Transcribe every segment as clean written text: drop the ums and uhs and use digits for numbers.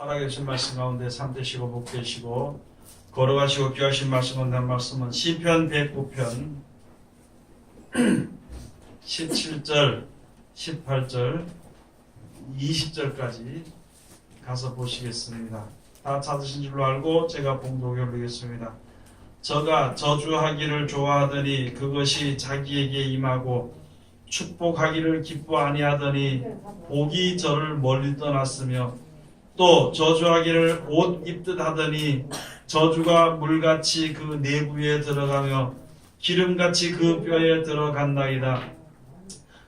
허락해 주신 말씀 가운데 참되시고 복되시고 걸어가시고 귀하신 말씀 온다는 말씀은 시편 109편 17절 18절 20절까지 가서 보시겠습니다. 다 찾으신 줄로 알고 제가 봉독해 올리겠습니다. 저가 저주하기를 좋아하더니 그것이 자기에게 임하고 축복하기를 기뻐 아니하더니 복이 저를 멀리 떠났으며 또 저주하기를 옷 입듯 하더니 저주가 물같이 그 내부에 들어가며 기름같이 그 뼈에 들어간다이다.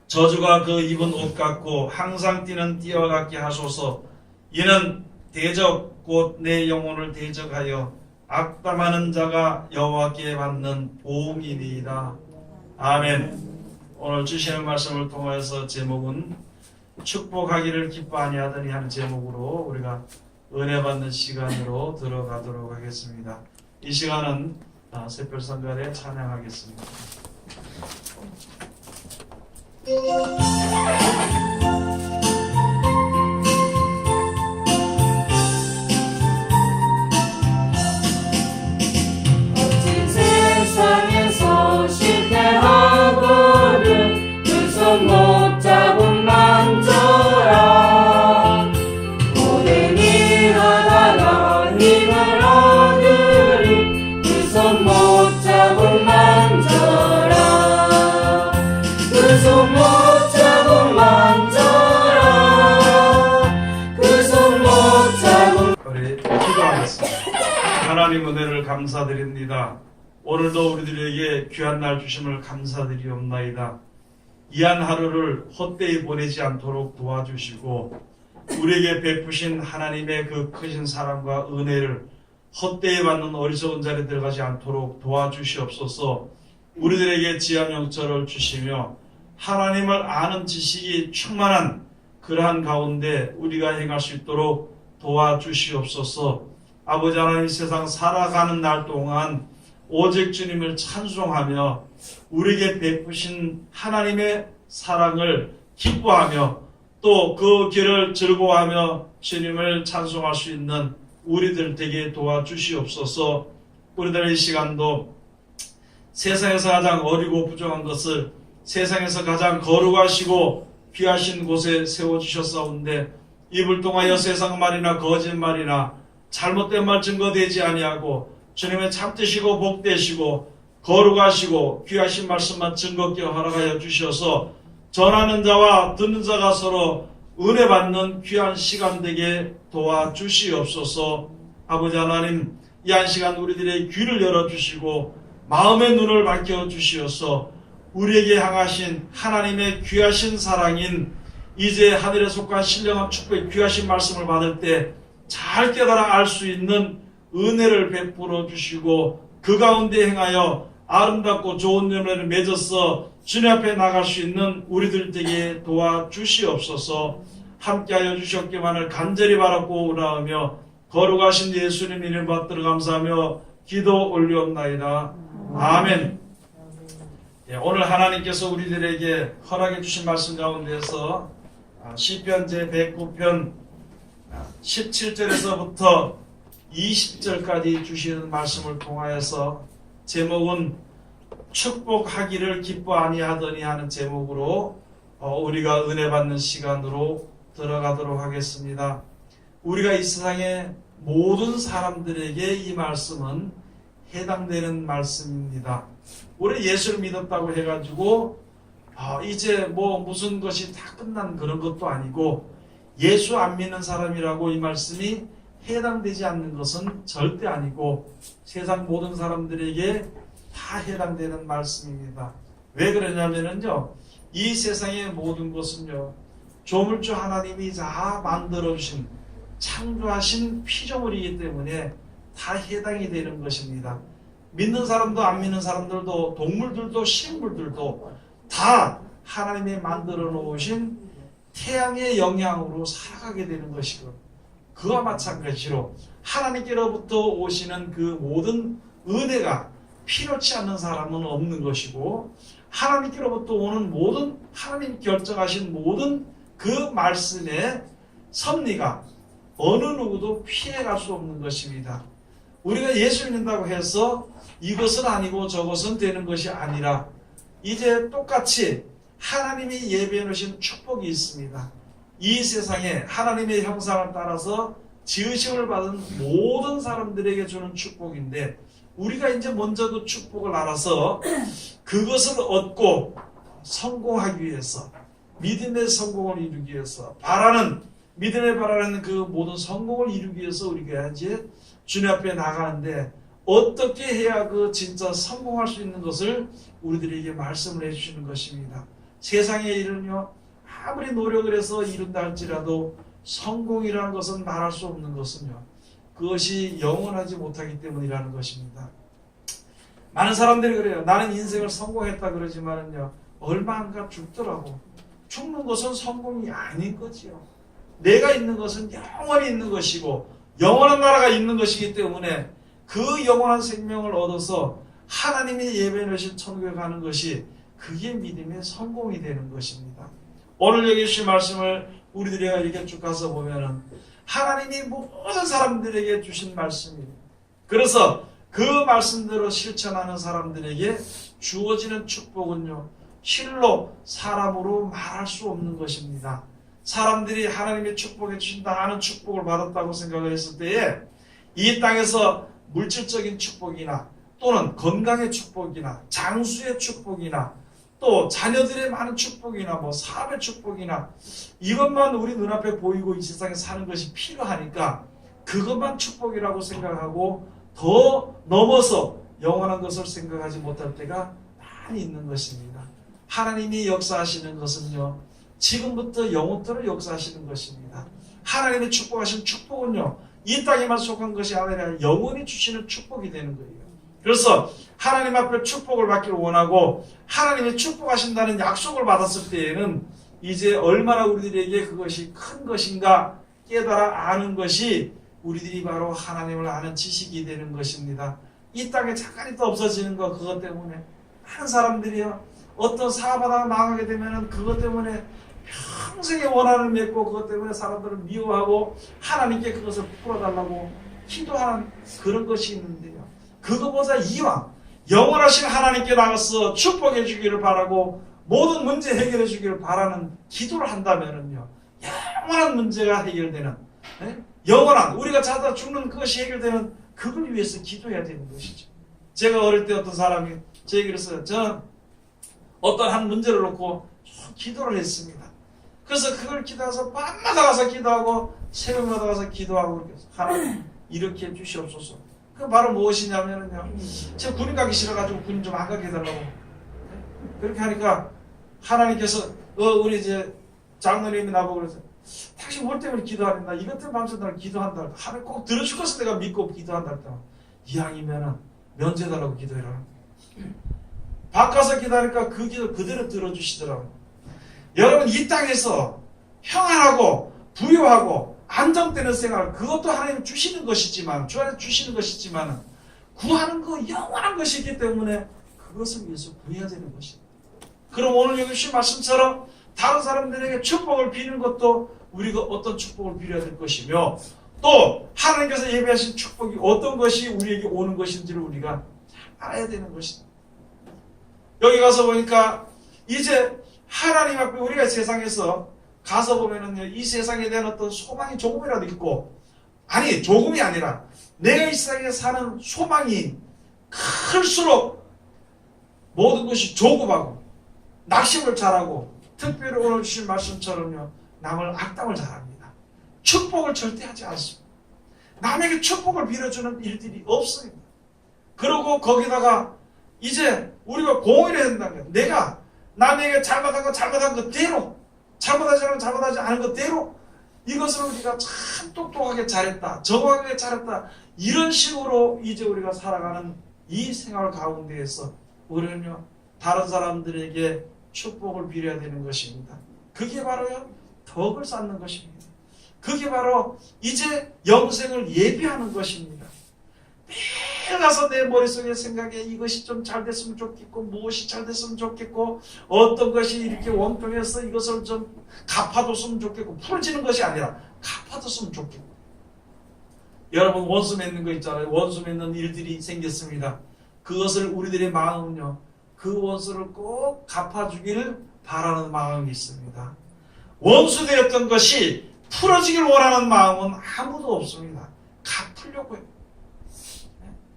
저주가 그 입은 옷 같고 항상 뛰는 띠와 같게 하소서. 이는 대적 곧 내 영혼을 대적하여 악담하는 자가 여호와께 받는 보응이니이다. 아멘. 오늘 주시는 말씀을 통해서 제목은 축복하기를 기뻐 아니하더니 하는 제목으로 우리가 은혜 받는 시간으로 들어가도록 하겠습니다. 이 시간은 새별성가대 찬양하겠습니다. 어찌 세상에서 실패하거든 그 손 못 잡은 만져라. 모든 일 하다가 힘을 얻으리 그 손 못 잡은 만져라. 그 손 못 잡은 만져라. 그 손 못 잡은. 우리 기도하겠습니다. 하나님 은혜를 감사드립니다. 오늘도 우리들에게 귀한 날 주심을 감사드리옵나이다. 이 한 하루를 헛되이 보내지 않도록 도와주시고 우리에게 베푸신 하나님의 그 크신 사랑과 은혜를 헛되이 받는 어리석은 자리에 들어가지 않도록 도와주시옵소서. 우리들에게 지혜와 영처를 주시며 하나님을 아는 지식이 충만한 그러한 가운데 우리가 행할 수 있도록 도와주시옵소서. 아버지 하나님, 세상 살아가는 날 동안 오직 주님을 찬송하며 우리에게 베푸신 하나님의 사랑을 기뻐하며 또 그 길을 즐거워하며 주님을 찬송할 수 있는 우리들 되게 도와주시옵소서. 우리들의 이 시간도 세상에서 가장 어리고 부정한 것을 세상에서 가장 거룩하시고 귀하신 곳에 세워주셨사온데 입을 통하여 세상 말이나 거짓말이나 잘못된 말 증거되지 아니하고 주님의 참되시고 복되시고 거룩하시고 귀하신 말씀만 증거케 허락하여 주셔서 전하는 자와 듣는 자가 서로 은혜 받는 귀한 시간 되게 도와주시옵소서. 아버지 하나님, 이 한 시간 우리들의 귀를 열어주시고 마음의 눈을 밝혀주시어서 우리에게 향하신 하나님의 귀하신 사랑인 이제 하늘에 속한 신령한 축복의 귀하신 말씀을 받을 때 잘 깨달아 알 수 있는 은혜를 베풀어 주시고 그 가운데 행하여 아름답고 좋은 열매를 맺어서 주님 앞에 나갈 수 있는 우리들 되게 도와주시옵소서. 함께하여 주셨기만을 간절히 바라고 원하며 거룩하신 예수님 이름 받들어 감사하며 기도 올리옵나이다. 아멘. 오늘 하나님께서 우리들에게 허락해 주신 말씀 가운데서 시편 제 109편 17절에서부터 20절까지 주시는 말씀을 통하여서 제목은 축복하기를 기뻐 아니하더니 하는 제목으로 우리가 은혜 받는 시간으로 들어가도록 하겠습니다. 우리가 이 세상의 모든 사람들에게 이 말씀은 해당되는 말씀입니다. 우리 예수를 믿었다고 해가지고 이제 무슨 것이 다 끝난 그런 것도 아니고 예수 안 믿는 사람이라고 이 말씀이 해당되지 않는 것은 절대 아니고 세상 모든 사람들에게 다 해당되는 말씀입니다. 왜 그러냐면요, 이 세상의 모든 것은요 조물주 하나님이 다 만들어주신 창조하신 피조물이기 때문에 다 해당이 되는 것입니다. 믿는 사람도 안 믿는 사람들도 동물들도 식물들도 다 하나님이 만들어 놓으신 태양의 영향으로 살아가게 되는 것이고 그와 마찬가지로 하나님께로부터 오시는 그 모든 은혜가 필요치 않는 사람은 없는 것이고 하나님께로부터 오는 모든 하나님 결정하신 모든 그 말씀의 섭리가 어느 누구도 피해갈 수 없는 것입니다. 우리가 예수 믿는다고 해서 이것은 아니고 저것은 되는 것이 아니라 이제 똑같이 하나님이 예비해 놓으신 축복이 있습니다. 이 세상에 하나님의 형상을 따라서 지으심을 받은 모든 사람들에게 주는 축복인데 우리가 이제 먼저 그 축복을 알아서 그것을 얻고 성공하기 위해서 믿음의 성공을 이루기 위해서 믿음에 바라는 그 모든 성공을 이루기 위해서 우리가 이제 주님 앞에 나가는데 어떻게 해야 그 진짜 성공할 수 있는 것을 우리들에게 말씀을 해주시는 것입니다. 세상의 일은요 아무리 노력을 해서 이룬다 할지라도 성공이라는 것은 말할 수 없는 것은요 그것이 영원하지 못하기 때문이라는 것입니다. 많은 사람들이 그래요. 나는 인생을 성공했다 그러지만은요 얼마 안 가 죽더라고. 죽는 것은 성공이 아닌 거지요. 내가 있는 것은 영원히 있는 것이고 영원한 나라가 있는 것이기 때문에 그 영원한 생명을 얻어서 하나님이 예배해 놓으신 천국에 가는 것이 그게 믿음의 성공이 되는 것입니다. 오늘 여기 주신 말씀을 우리들이 이렇게 쭉 가서 보면은 하나님이 모든 사람들에게 주신 말씀이에요. 그래서 그 말씀대로 실천하는 사람들에게 주어지는 축복은요 실로 사람으로 말할 수 없는 것입니다. 사람들이 하나님의 축복해 주신다 하는 축복을 받았다고 생각을 했을 때에 이 땅에서 물질적인 축복이나 또는 건강의 축복이나 장수의 축복이나 또 자녀들의 많은 축복이나 뭐 사업의 축복이나 이것만 우리 눈앞에 보이고 이 세상에 사는 것이 필요하니까 그것만 축복이라고 생각하고 더 넘어서 영원한 것을 생각하지 못할 때가 많이 있는 것입니다. 하나님이 역사하시는 것은요 지금부터 영원토록 역사하시는 것입니다. 하나님의 축복하신 축복은요 이 땅에만 속한 것이 아니라 영원히 주시는 축복이 되는 거예요. 그래서 하나님 앞에 축복을 받기를 원하고 하나님이 축복하신다는 약속을 받았을 때에는 이제 얼마나 우리들에게 그것이 큰 것인가 깨달아 아는 것이 우리들이 바로 하나님을 아는 지식이 되는 것입니다. 이 땅에 잠깐 있다 없어지는 거 그것 때문에 많은 사람들이요 어떤 사업하다가 망하게 되면 그것 때문에 평생의 원한을 맺고 그것 때문에 사람들을 미워하고 하나님께 그것을 풀어달라고 기도하는 그런 것이 있는데요. 그것보다 이왕 영원하신 하나님께 나가서 축복해 주기를 바라고 모든 문제 해결해 주기를 바라는 기도를 한다면은요 영원한 문제가 해결되는 영원한 우리가 자다 죽는 그것이 해결되는 그걸 위해서 기도해야 되는 것이죠. 제가 어릴 때 어떤 사람이 제 얘기를 했어요. 저는 어떤 한 문제를 놓고 기도를 했습니다. 그래서 그걸 기도해서 밤마다 가서 기도하고 새벽마다 가서 기도하고 그래서 하나님 이렇게 해주시옵소서. 그 바로 무엇이냐면요. 제가 군인 가기 싫어가지고 군인 좀 안 가게 해달라고. 그렇게 하니까 하나님께서 우리 이제 장로님이 나보고 그래서 당신 뭘 때문에 기도하는다. 이것 때문에 밤새도록 기도한다. 하나님 꼭 들어줄 것을 내가 믿고 기도한다. 이왕이면은 면제달라고 기도해라. 바꿔서 기도하니까 그 기도 그대로 들어주시더라고요. 여러분 이 땅에서 평안하고 부유하고 안정되는 생활 그것도 하나님 주시는 것이지만 주시는 것이지만 구하는 거 영원한 것이기 때문에 그것을 위해서 구해야 되는 것입니다. 그럼 오늘 여기 주신 말씀처럼 다른 사람들에게 축복을 비는 것도 우리가 어떤 축복을 빌어야 될 것이며 또 하나님께서 예배하신 축복이 어떤 것이 우리에게 오는 것인지를 우리가 알아야 되는 것입니다. 여기 가서 보니까 이제 하나님 앞에 우리가 세상에서 가서 보면은요, 이 세상에 대한 어떤 소망이 조금이라도 있고, 아니, 조금이 아니라, 내가 이 세상에 사는 소망이 클수록 모든 것이 조급하고, 낙심을 잘하고, 특별히 오늘 주신 말씀처럼요, 남을 악담을 잘합니다. 축복을 절대 하지 않습니다. 남에게 축복을 빌어주는 일들이 없습니다. 그리고 거기다가 이제 우리가 공의를 한다면 내가 남에게 잘못한 거 잘못한 것대로 잘못하지 않은 잘못하지 않은 것대로 이것을 우리가 참 똑똑하게 잘했다 정확하게 잘했다 이런 식으로 이제 우리가 살아가는 이 생활 가운데에서 우리는요 다른 사람들에게 축복을 빌어야 되는 것입니다. 그게 바로요 덕을 쌓는 것입니다. 그게 바로 이제 영생을 예비하는 것입니다. 매일 가서 내 머릿속에 생각에 이것이 좀 잘 됐으면 좋겠고 무엇이 잘 됐으면 좋겠고 어떤 것이 이렇게 원통해서 이것을 좀 갚아뒀으면 좋겠고 풀어지는 것이 아니라 갚아뒀으면 좋겠고 여러분 원수 맺는 거 있잖아요. 원수 맺는 일들이 생겼습니다. 그것을 우리들의 마음은요, 그 원수를 꼭 갚아주기를 바라는 마음이 있습니다. 원수 되었던 것이 풀어지길 원하는 마음은 아무도 없습니다. 갚으려고 해요.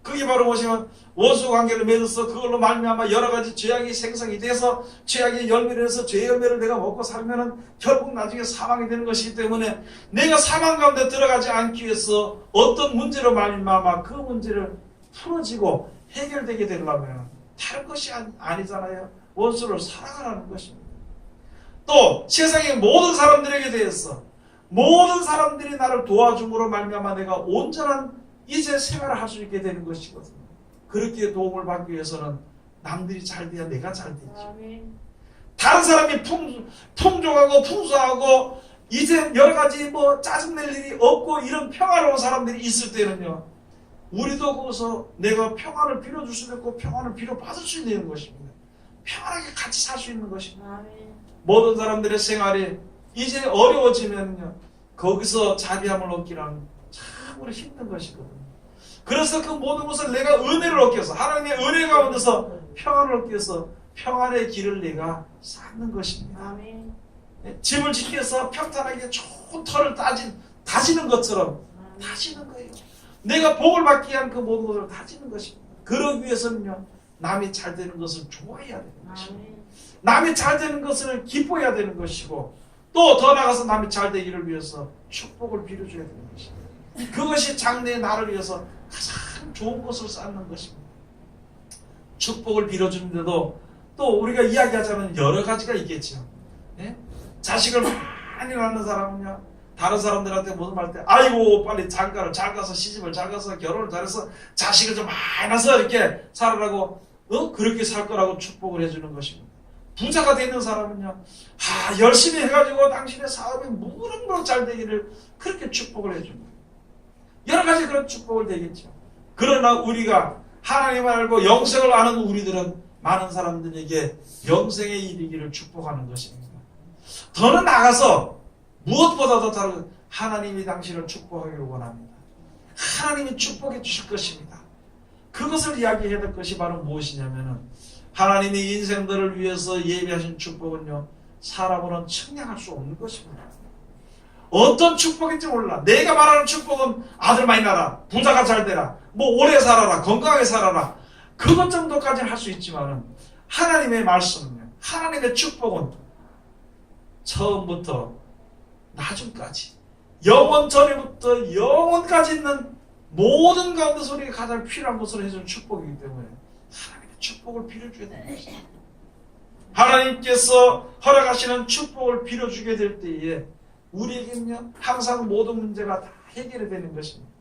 그게 바로 뭐냐면 원수 관계를 맺어서 그걸로 말미암아 여러 가지 죄악이 생성이 돼서 죄악의 열매를 해서 죄의 열매를 내가 먹고 살면은 결국 나중에 사망이 되는 것이기 때문에 내가 사망 가운데 들어가지 않기 위해서 어떤 문제로 말미암아 그 문제를 풀어지고 해결되게 되려면 다른 것이 아니잖아요. 원수를 사랑하라는 것입니다. 또 세상의 모든 사람들에게 대해서 모든 사람들이 나를 도와줌으로 말미암아 내가 온전한 이제 생활을 할 수 있게 되는 것이거든요. 그렇게 도움을 받기 위해서는 남들이 잘 돼야 내가 잘 되죠. 다른 사람이 풍족하고 풍성하고 이제 여러 가지 뭐 짜증낼 일이 없고 이런 평화로운 사람들이 있을 때는요, 우리도 거기서 내가 평안을 빌어줄 수도 있고 평안을 빌어받을 수 있는 것입니다. 평안하게 같이 살 수 있는 것입니다. 모든 사람들의 생활이 이제 어려워지면요, 거기서 자비함을 얻기란 참으로 힘든 것이거든요. 그래서 그 모든 것을 내가 은혜를 얻기 위해서 하나님의 은혜 가운데서 평안을 얻기 위해서 평안의 길을 내가 쌓는 것입니다. 집을 짓기 위해서 평탄하게 좋은 터를 다지는 것처럼 다지는 거예요. 내가 복을 받기 위한 그 모든 것을 다지는 것입니다. 그러기 위해서는요, 남이 잘 되는 것을 좋아해야 되는 것입니다. 남이 잘 되는 것을 기뻐해야 되는 것이고, 또 더 나아가서 남이 잘 되기를 위해서 축복을 빌어줘야 되는 것입니다. 그것이 장래의 나를 위해서 가장 좋은 것을 쌓는 것입니다. 축복을 빌어주는데도 또 우리가 이야기하자면 여러 가지가 있겠죠. 예? 자식을 많이 낳는 사람은요, 다른 사람들한테 무슨 말 때, 아이고 빨리 장가를 잘 가서 시집을 잘 가서 결혼을 잘해서 자식을 좀 많이 낳아서 이렇게 살으라고 그렇게 살 거라고 축복을 해주는 것입니다. 부자가 되는 사람은요, 열심히 해가지고 당신의 사업이 무럭무럭 잘 되기를 그렇게 축복을 해줍니다. 여러 가지 그런 축복을 되겠죠. 그러나 우리가 하나님을 알고 영생을 아는 우리들은 많은 사람들에게 영생에 이르기를 축복하는 것입니다. 더는 나가서 무엇보다도 다른 하나님이 당신을 축복하기를 원합니다. 하나님이 축복해 주실 것입니다. 그것을 이야기해야 될 것이 바로 무엇이냐면은, 하나님이 인생들을 위해서 예비하신 축복은요, 사람으로는 측량할 수 없는 것입니다. 어떤 축복인지 몰라. 내가 말하는 축복은 아들 많이 낳아라, 부자가 잘 되라, 뭐 오래 살아라, 건강하게 살아라, 그것 정도까지는 할 수 있지만은 하나님의 말씀은요, 하나님의 축복은 처음부터 나중까지 영원 전에부터 영원까지 있는 모든 가운데서 우리가 가장 필요한 것을 해주는 축복이기 때문에 하나님의 축복을 빌어줘야 되는 것입니다. 하나님께서 허락하시는 축복을 빌어주게 될 때에 우리에게는요, 항상 모든 문제가 다 해결이 되는 것입니다.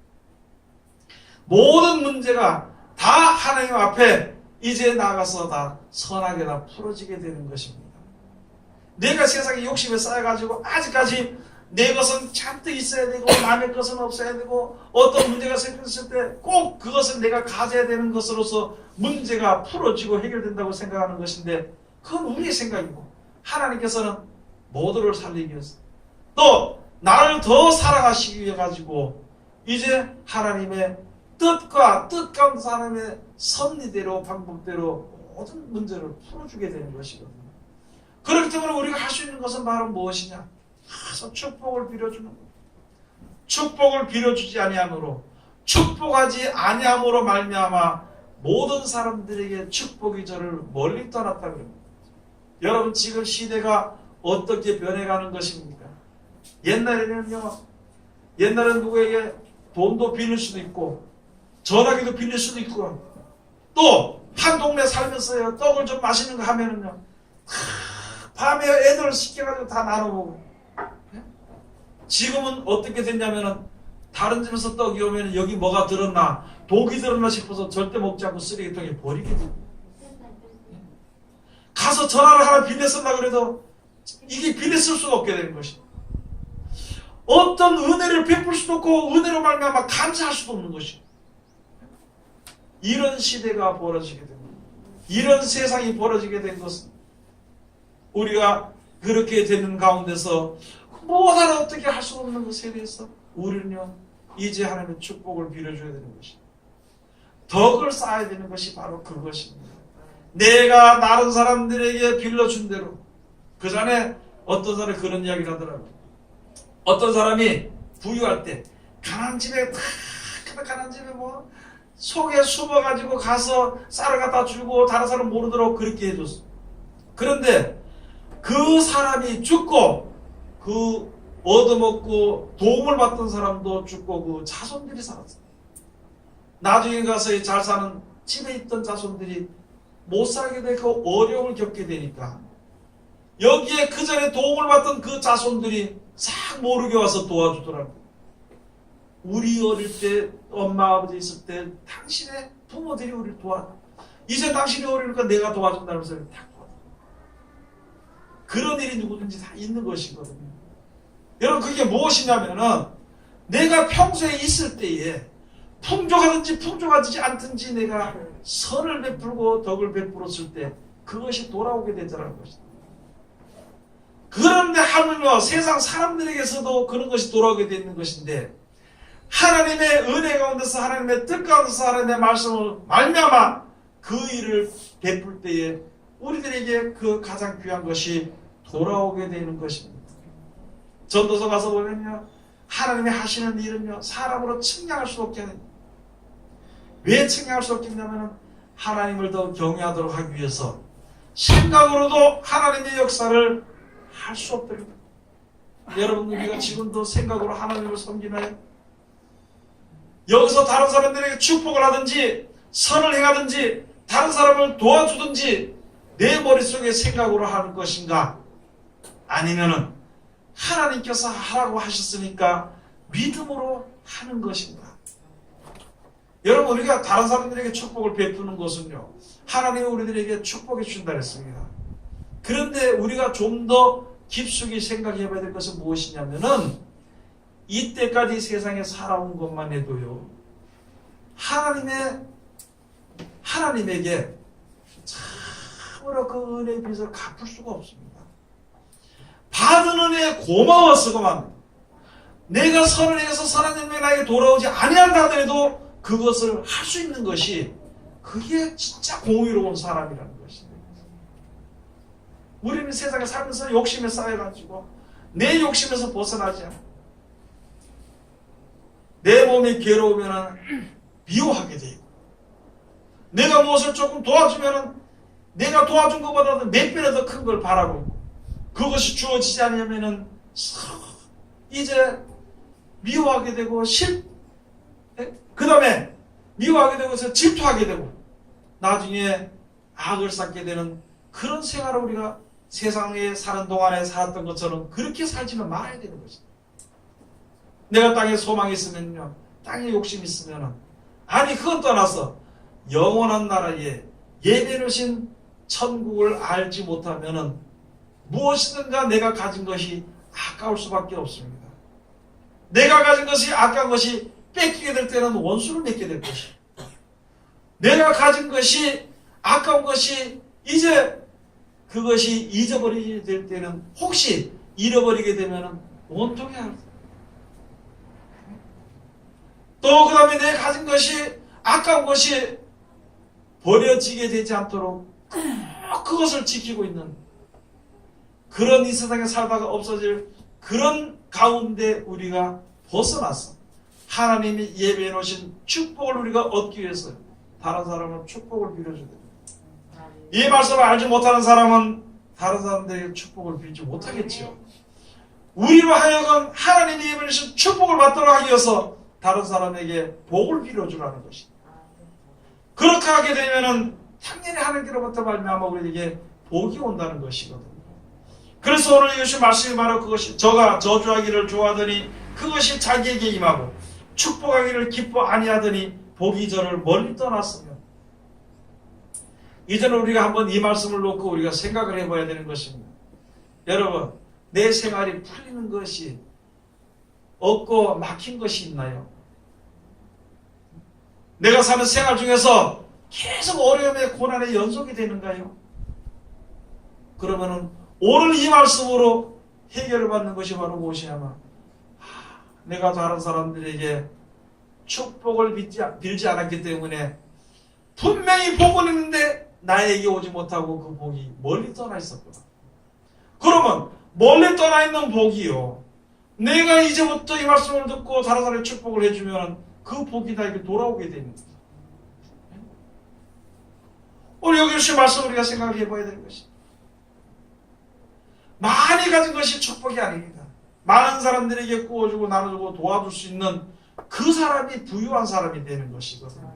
모든 문제가 다 하나님 앞에 이제 나가서 다 선하게 다 풀어지게 되는 것입니다. 내가 세상에 욕심에 쌓여가지고 아직까지 내 것은 잔뜩 있어야 되고 남의 것은 없어야 되고 어떤 문제가 생겼을 때 꼭 그것을 내가 가져야 되는 것으로서 문제가 풀어지고 해결된다고 생각하는 것인데, 그건 우리의 생각이고, 하나님께서는 모두를 살리기 위해서 또 나를 더 사랑하시기 위해 가지고 이제 하나님의 뜻과 뜻 가운데 하나님의 섭리대로 방법대로 모든 문제를 풀어주게 되는 것이거든요. 그렇기 때문에 우리가 할 수 있는 것은 바로 무엇이냐? 가서 축복을 빌어주는 것. 축복을 빌어주지 아니함으로, 축복하지 아니함으로 말미암아 모든 사람들에게 축복이 저를 멀리 떠났다 그럽니다. 여러분, 지금 시대가 어떻게 변해가는 것입니까? 옛날에는 누구에게 돈도 빌릴 수도 있고 전화기도 빌릴 수도 있고, 또 한 동네 살면서요, 떡을 좀 맛있는 거 하면은요, 밤에 애들을 시켜가지고 다 나눠보고. 지금은 어떻게 됐냐면은, 다른 집에서 떡이 오면 여기 뭐가 들었나, 독이 들었나 싶어서 절대 먹지 않고 쓰레기통에 버리게 됩니다. 가서 전화를 하나 빌려 쓰려고 그래도 이게 빌려 쓸 수가 없게 되는 것입니다. 어떤 은혜를 베풀 수도 없고 은혜로 말미암아 감사할 수도 없는 것입니다. 이런 시대가 벌어지게 됩니다. 이런 세상이 벌어지게 된 것은 우리가 그렇게 되는 가운데서 뭐 하나 어떻게 할 수 없는 것에 대해서 우리는요, 이제 하나님의 축복을 빌어줘야 되는 것입니다. 덕을 쌓아야 되는 것이 바로 그것입니다. 내가 다른 사람들에게 빌려준 대로. 그 전에 어떤 사람이 그런 이야기를 하더라고요. 어떤 사람이 부유할 때 가난한 집에 가난한 집에 뭐 속에 숨어가지고 가서 쌀을 갖다 주고 다른 사람 모르도록 그렇게 해줬어. 그런데 그 사람이 죽고 그 얻어먹고 도움을 받던 사람도 죽고 그 자손들이 살았어. 나중에 가서 잘 사는 집에 있던 자손들이 못 살게 되고 어려움을 겪게 되니까 여기에 그 전에 도움을 받던 그 자손들이 싹 모르게 와서 도와주더라고. 우리 어릴 때 엄마 아버지 있을 때 당신의 부모들이 우리를 도와줘. 이제 당신이 어리니까 내가 도와준다면서 다 도와줘. 그런 일이 누구든지 다 있는 것이거든요. 여러분 그게 무엇이냐면은 내가 평소에 있을 때에 풍족하든지 풍족하지 않든지 내가 선을 베풀고 덕을 베풀었을 때 그것이 돌아오게 되더라는 것입니다. 그런데 하물며 세상 사람들에게서도 그런 것이 돌아오게 되는 것인데 하나님의 은혜 가운데서 하나님의 뜻 가운데서 하나님의 말씀을 말미암아 그 일을 베풀 때에 우리들에게 그 가장 귀한 것이 돌아오게 되는 것입니다. 전도서 가서 보면요 하나님이 하시는 일은요 사람으로 측량할 수 없게 하는. 왜 측량할 수 없겠냐면 하나님을 더 경외하도록 하기 위해서 생각으로도 하나님의 역사를 할 수 없답니다. 여러분 우리가 지금도 생각으로 하나님을 섬기나요? 여기서 다른 사람들에게 축복을 하든지 선을 행하든지 다른 사람을 도와주든지 내 머릿속에 생각으로 하는 것인가? 아니면은 하나님께서 하라고 하셨으니까 믿음으로 하는 것인가? 여러분 우리가 다른 사람들에게 축복을 베푸는 것은요 하나님이 우리들에게 축복해 주신다 했습니다. 그런데 우리가 좀 더 깊숙이 생각해 봐야 될 것은 무엇이냐면은 이때까지 세상에 살아온 것만 해도요 하나님에게 참으로 그 은혜의 빚을 갚을 수가 없습니다. 받은 은혜에 고마워서 그만. 내가 선을 행해서 선한 일이 나에게 돌아오지 아니한다 하더라도 그것을 할 수 있는 것이 그게 진짜 공의로운 사람이라는 것입니다. 우리는 세상에 살면서 욕심에 쌓여가지고 내 욕심에서 벗어나지 않아. 내 몸이 괴로우면 미워하게 되고 내가 무엇을 조금 도와주면 내가 도와준 것보다도 몇 배나 더 큰 걸 바라고 그것이 주어지지 않으면 이제 미워하게 되고 그 다음에 미워하게 되고 질투하게 되고 나중에 악을 쌓게 되는 그런 생활을 우리가 세상에 사는 동안에 살았던 것처럼 그렇게 살지는 말아야 되는 것입니다. 내가 땅에 소망이 있으면요 땅에 욕심이 있으면 아니 그건 떠나서 영원한 나라에 예배로신 천국을 알지 못하면 무엇이든가 내가 가진 것이 아까울 수밖에 없습니다. 내가 가진 것이 아까운 것이 뺏기게 될 때는 원수를 맺게 될 것이고 내가 가진 것이 아까운 것이 이제 그것이 잊어버리게 될 때는 혹시 잃어버리게 되면 원통해 할 또 그 다음에 내가 가진 것이 아까운 것이 버려지게 되지 않도록 그것을 지키고 있는 그런 이 세상에 살다가 없어질 그런 가운데 우리가 벗어났어. 하나님이 예배해 놓으신 축복을 우리가 얻기 위해서 다른 사람은 축복을 빌어줘야 됩니다. 이 말씀을 알지 못하는 사람은 다른 사람들에게 축복을 빌지 못하겠죠. 우리로 하여금 하나님이 예배해 놓으신 축복을 받도록 하기 위해서 다른 사람에게 복을 빌어주라는 것입니다. 그렇게 하게 되면은 당연히 하나님께로부터 말미암아 우리에게 복이 온다는 것이거든요. 그래서 오늘 이것이 말씀이 바로 그것이 저가 저주하기를 좋아하더니 그것이 자기에게 임하고 축복하기를 기뻐 아니하더니 복이 저를 멀리 떠났으면 이제는 우리가 한번 이 말씀을 놓고 우리가 생각을 해봐야 되는 것입니다. 여러분 내 생활이 풀리는 것이 없고 막힌 것이 있나요? 내가 사는 생활 중에서 계속 어려움의 고난의 연속이 되는가요? 그러면은 오늘 이 말씀으로 해결을 받는 것이 바로 무엇이냐면 내가 다른 사람들에게 축복을 빌지 않았기 때문에 분명히 복은 있는데 나에게 오지 못하고 그 복이 멀리 떠나 있었구나. 그러면 멀리 떠나 있는 복이요, 내가 이제부터 이 말씀을 듣고 다른 사람에게 축복을 해주면 그 복이 나에게 돌아오게 되는 거예요. 우리 여기 주신 말씀 우리가 생각을 해봐야 되는 것이, 많이 가진 것이 축복이 아닙니다. 많은 사람들에게 구워주고 나눠주고 도와줄 수 있는 그 사람이 부유한 사람이 되는 것이거든요.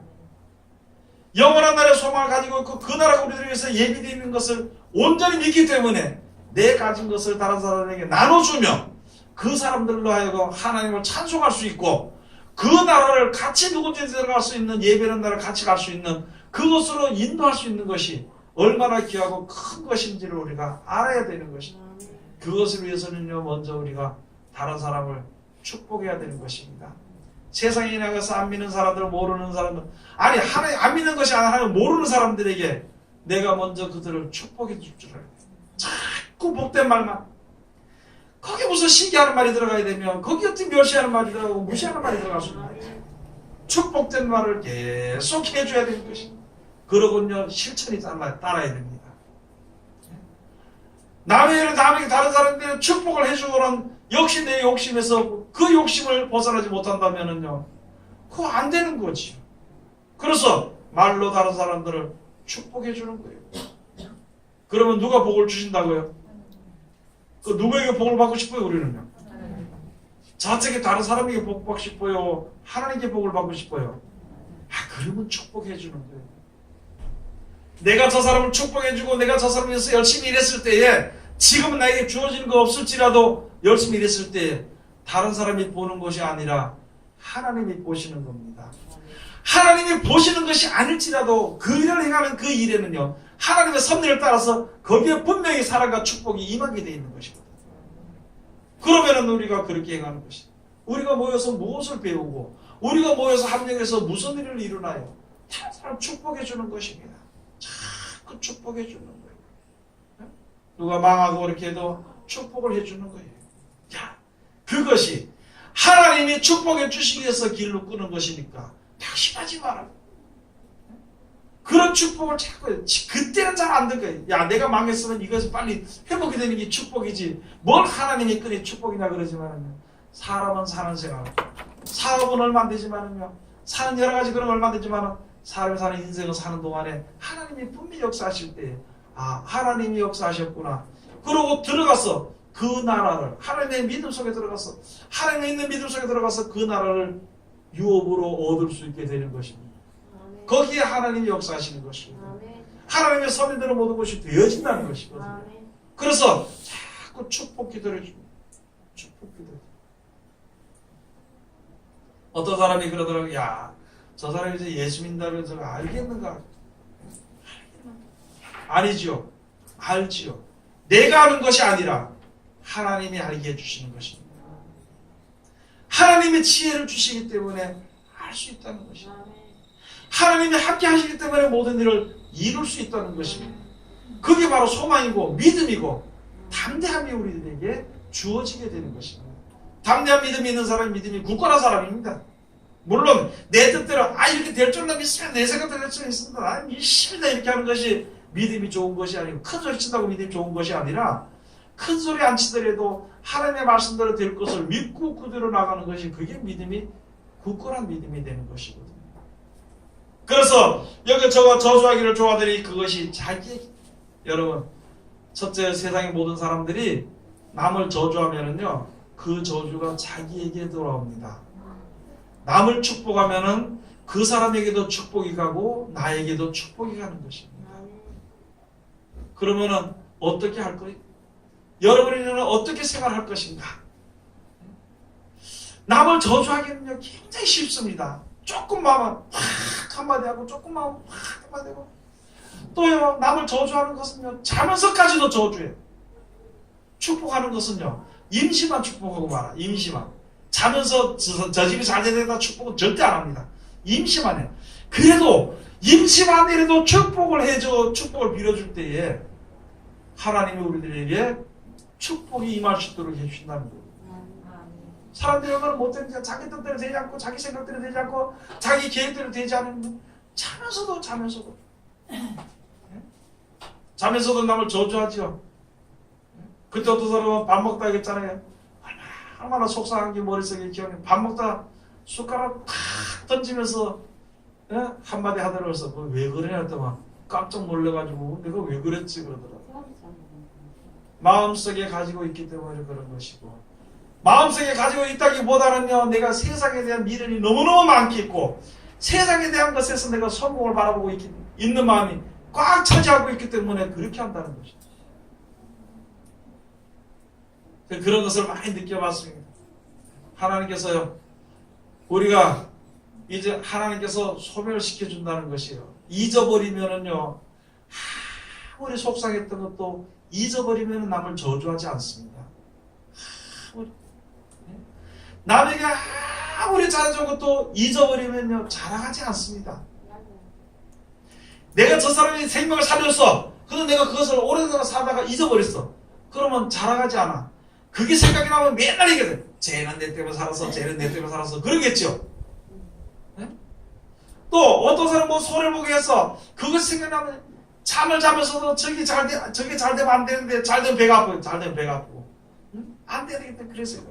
영원한 나라의 소망을 가지고 있고 그 나라가 우리들 위해서 예비되어 있는 것을 온전히 믿기 때문에 내 가진 것을 다른 사람에게 나눠주면 그 사람들로 하여금 하나님을 찬송할 수 있고 그 나라를 같이 누구든지 들어갈 수 있는, 예배하는 나라를 같이 갈 수 있는 그것으로 인도할 수 있는 것이 얼마나 귀하고 큰 것인지를 우리가 알아야 되는 것입니다. 그것을 위해서는요, 먼저 우리가 다른 사람을 축복해야 되는 것입니다. 세상에 나가서 안 믿는 사람들, 모르는 사람들, 아니 하나님 안 믿는 것이 아니라 하나님 모르는 사람들에게 내가 먼저 그들을 축복해 줄 줄 알아요. 자꾸 복된 말만, 거기 무슨 신기하는 말이 들어가야 되면 거기 어떤 멸시하는 말이 들어가고 무시하는 말이 들어갈 수 있는 거예요. 축복된 말을 계속 해줘야 되는 것입니다. 그러군요, 실천이 따라야 됩니다. 남에게 다른 사람들의 축복을 해주고는 역시 내 욕심에서 그 욕심을 벗어나지 못한다면은요, 그거 안 되는 거지요. 그래서 말로 다른 사람들을 축복해 주는 거예요. 그러면 누가 복을 주신다고요? 그 누구에게 복을 받고 싶어요, 우리는요? 자책에 다른 사람에게 복 받고 싶어요? 하나님께 복을 받고 싶어요? 그러면 축복해 주는 거예요. 내가 저 사람을 축복해주고 내가 저 사람을 위해서 열심히 일했을 때에 지금은 나에게 주어지는 거 없을지라도 열심히 일했을 때에 다른 사람이 보는 것이 아니라 하나님이 보시는 겁니다. 하나님이 보시는 것이 아닐지라도 그 일을 행하는 그 일에는요, 하나님의 섭리를 따라서 거기에 분명히 사랑과 축복이 임하게 되어 있는 것이거든요. 그러면은 우리가 그렇게 행하는 것이죠. 우리가 모여서 무엇을 배우고 우리가 모여서 합력해서 무슨 일을 이루나요? 다른 사람 축복해 주는 것입니다. 자꾸 축복해 주는 거예요. 누가 망하고 이렇게 해도 축복을 해주는 거예요. 야, 그것이 하나님이 축복해 주시기 위해서 길로 끄는 것이니까 방심하지 마라. 그런 축복을 자꾸 해요. 그때는 잘 안 될 거예요. 야, 내가 망했으면 이것을 빨리 회복이 되는 게 축복이지 뭘 하나님이 끄니 축복이냐 그러지만은요, 사람은 사는 생활, 사업은 얼마 안 되지만은요, 사는 여러 가지 그런 얼마 안 되지만은 사람이 사는 인생을 사는 동안에 하나님이 분명히 역사하실 때, 하나님이 역사하셨구나. 그러고 들어가서 그 나라를, 하나님의 믿음 속에 들어가서, 하나님의 있는 믿음 속에 들어가서 그 나라를 유업으로 얻을 수 있게 되는 것입니다. 아멘. 거기에 하나님이 역사하시는 것입니다. 아멘. 하나님의 선민들을 모든 것이 되어진다는 것이거든요. 아멘. 그래서 자꾸 축복 기도를 줍니다. 축복 기도. 어떤 사람이 그러더라고요. 야, 저 사람이 이제 예수 믿는다고 해서 알겠는가? 아니죠. 알지요. 내가 아는 것이 아니라 하나님이 알게 해주시는 것입니다. 하나님의 지혜를 주시기 때문에 알 수 있다는 것입니다. 하나님이 함께 하시기 때문에 모든 일을 이룰 수 있다는 것입니다. 그게 바로 소망이고 믿음이고 담대함이 우리들에게 주어지게 되는 것입니다. 담대한 믿음이 있는 사람이 믿음이 굳건한 사람입니다. 물론 내 뜻대로 이렇게 될 줄로 믿으면 내 생각대로 될 수 있습니다. 믿습니다 이렇게 하는 것이 믿음이 좋은 것이 아니고, 큰 소리 친다고 믿음이 좋은 것이 아니라 큰 소리 안 치더라도 하나님의 말씀대로 될 것을 믿고 그대로 나가는 것이, 그게 믿음이 굳건한 믿음이 되는 것이거든요. 그래서 여기 저가 저주하기를 좋아하더니 그것이 자기, 여러분, 첫째, 세상의 모든 사람들이 남을 저주하면은요, 그 저주가 자기에게 돌아옵니다. 남을 축복하면은 그 사람에게도 축복이 가고 나에게도 축복이 가는 것입니다. 그러면은 어떻게 할 거예요? 여러분이는 어떻게 생활할 것인가? 남을 저주하기는요, 굉장히 쉽습니다. 조금만 확 한마디 하고, 조금만 확 한마디 하고. 또요, 남을 저주하는 것은요, 자면서까지도 저주해요. 축복하는 것은요, 임시만 축복하고 말아. 임시만. 자면서 저 집이 잘 되다 축복은 절대 안 합니다. 임시만 해요. 그래도 임시만 이라도 축복을 해줘, 축복을 빌어줄 때에 하나님이 우리들에게 축복이 임할 수 있도록 해주신다는 거예요. 사람들이 얼마나 못되는지 자기 뜻대로 되지 않고 자기 생각대로 되지 않고 자기 계획대로 되지 않으면 자면서도 남을 저주하지요. 그때 어떤 사람은 밥 먹다 했잖아요. 얼마나 속상한 게 머릿속에 기억나요. 밥 먹다 숟가락 탁 던지면서 한마디 하더라고요. 왜 그러냐 했더만 깜짝 놀래가지고 내가 왜 그랬지 그러더라고요. 마음속에 가지고 있기 때문에 그런 것이고, 마음속에 가지고 있다기보다는요, 내가 세상에 대한 미련이 너무너무 많겠고 세상에 대한 것에서 내가 성공을 바라보고 있는 마음이 꽉 차지하고 있기 때문에 그렇게 한다는 것이죠. 그런 것을 많이 느껴봤습니다. 하나님께서요, 우리가 이제 하나님께서 소멸시켜준다는 것이에요. 잊어버리면은요, 아무리 속상했던 것도 잊어버리면 남을 저주하지 않습니다. 남에게 아무리 잘해준 것도 잊어버리면요, 자랑하지 않습니다. 내가 저 사람이 생명을 살렸어. 그런데 내가 그것을 오래전에 살다가 잊어버렸어. 그러면 자랑하지 않아. 그게 생각이 나면 맨날 얘기해 돼. 쟤는 내 때문에 살았어. 쟤는 내 때문에 살았어. 그러겠죠. 네? 또 어떤 사람은 뭐 손해를 보게 해서 그것이 생각나면 잠을 자면서도 저게 잘 되면 안 되는데 잘 되면 배가 아프고 잘 되면 배가 아프고 안 돼야 되겠다 그랬어요.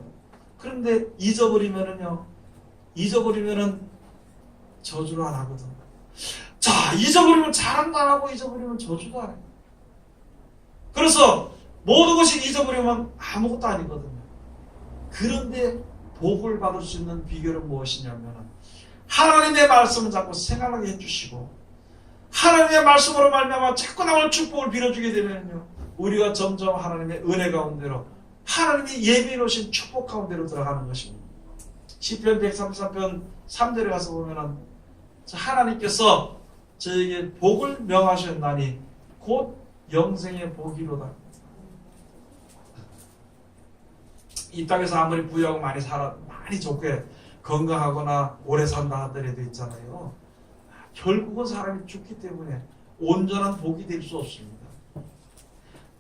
그런데 잊어버리면은 저주를 안 하거든. 자, 잊어버리면 자랑도 안 하고 잊어버리면 저주도 안 해요. 그래서 모든 것이 잊어버리면 아무것도 아니거든요. 그런데 복을 받을 수 있는 비결은 무엇이냐면 하나님의 말씀을 자꾸 생각나게 해주시고 하나님의 말씀으로 말미암아 자꾸 나올 축복을 빌어주게 되면요, 우리가 점점 하나님의 은혜 가운데로 하나님이 예비해 놓으신 축복 가운데로 들어가는 것입니다. 시편 133편 3절에 가서 보면은 하나님께서 저에게 복을 명하셨나니 곧 영생의 복이로다. 이 땅에서 아무리 부유하고 많이 좋게 건강하거나 오래 산다 하더라도 있잖아요, 결국은 사람이 죽기 때문에 온전한 복이 될 수 없습니다.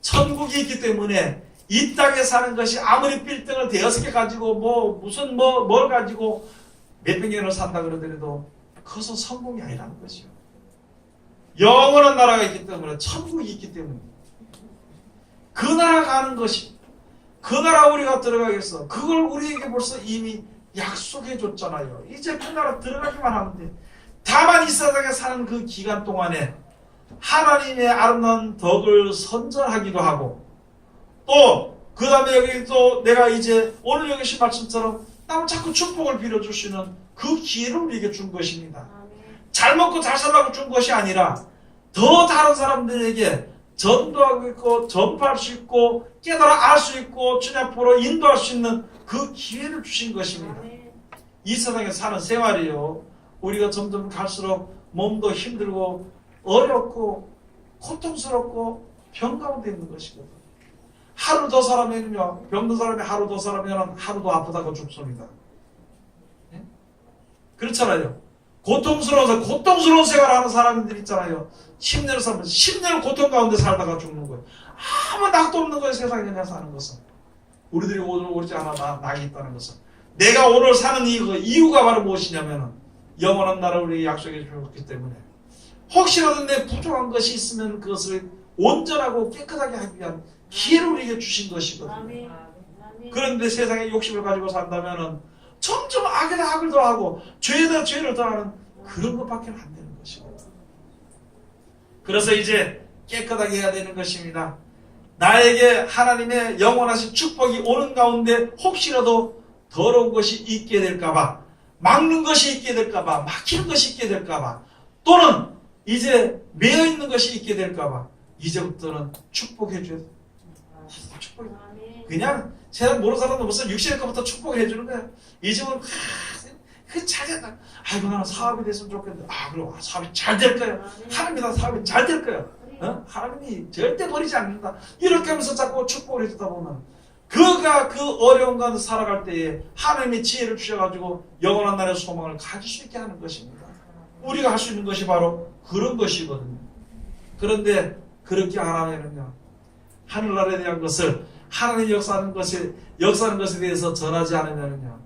천국이 있기 때문에 이 땅에 사는 것이 아무리 빌딩을 대여섯 개 가지고 뭘 가지고 몇백 년을 산다 그러더라도 그것은 성공이 아니라는 것이요. 영원한 나라가 있기 때문에, 천국이 있기 때문에 그 나라 가는 것이, 그 나라 우리가 들어가겠어. 그걸 우리에게 벌써 이미 약속해 줬잖아요. 이제 그 나라 들어가기만 하면 돼. 다만 이 세상에 사는 그 기간 동안에 하나님의 아름다운 덕을 선전하기도 하고, 또 그 다음에 여기 또 내가 이제 오늘 여기 신 말씀처럼 나무 자꾸 축복을 빌어줄 수 있는 그 기회를 우리에게 준 것입니다. 잘 먹고 잘 살라고 준 것이 아니라 더 다른 사람들에게 전도하고 있고 전파할 수 있고 깨달아 알 수 있고 주님 앞으로 인도할 수 있는 그 기회를 주신 것입니다. 이 세상에 사는 생활이요, 우리가 점점 갈수록 몸도 힘들고 어렵고 고통스럽고 병 가운데 있는 것이거든요. 하루 더 살아면요, 병든 사람이 하루 더 살아면 하루도 아프다고 죽습니다. 네? 그렇잖아요. 고통스러운 생활하는 사람들 있잖아요. 10년을 살면 10년을 고통 가운데 살다가 죽는 거예요. 아무 낙도 없는 거예요. 세상에 그냥 사는 것은. 우리들이 오늘 오지 않아 낙이 있다는 것은, 내가 오늘 사는 이유가 바로 무엇이냐면 영원한 나라를 우리에게 약속해 주셨기 때문에, 혹시라도 내 부족한 것이 있으면 그것을 온전하고 깨끗하게 하기 위한 기회를 우리에게 주신 것이거든요. 그런데 세상에 욕심을 가지고 산다면 점점 악에다 악을 더하고 죄에다 죄를 더하는 그런 것밖에 안 되는 것이거든요. 그래서 이제 깨끗하게 해야 되는 것입니다. 나에게 하나님의 영원하신 축복이 오는 가운데 혹시라도 더러운 것이 있게 될까봐, 막는 것이 있게 될까봐, 막히는 것이 있게 될까봐, 또는 이제 매여있는 것이 있게 될까봐 이제부터는 축복해줘야 돼. 축복. 그냥 세상 모르는 사람도 무슨 육신의 것부터 축복을 해주는 거야. 이제는 잘 된다. 아이고 나는 사업이 됐으면 좋겠는데, 그럼 사업이 잘 될 거야. 하나님이 나 사업이 잘 될 거야. 하나님이 절대 버리지 않는다. 이렇게 하면서 자꾸 축복을 해주다 보면 그가 그 어려운 가운데 살아갈 때에 하나님의 지혜를 주셔가지고 영원한 나라의 소망을 가질 수 있게 하는 것입니다. 우리가 할 수 있는 것이 바로 그런 것이거든요. 그런데 그렇게 안 하면요, 하늘나라에 대한 것을 하나님이 역사하는 것에 대해서 전하지 않으면요,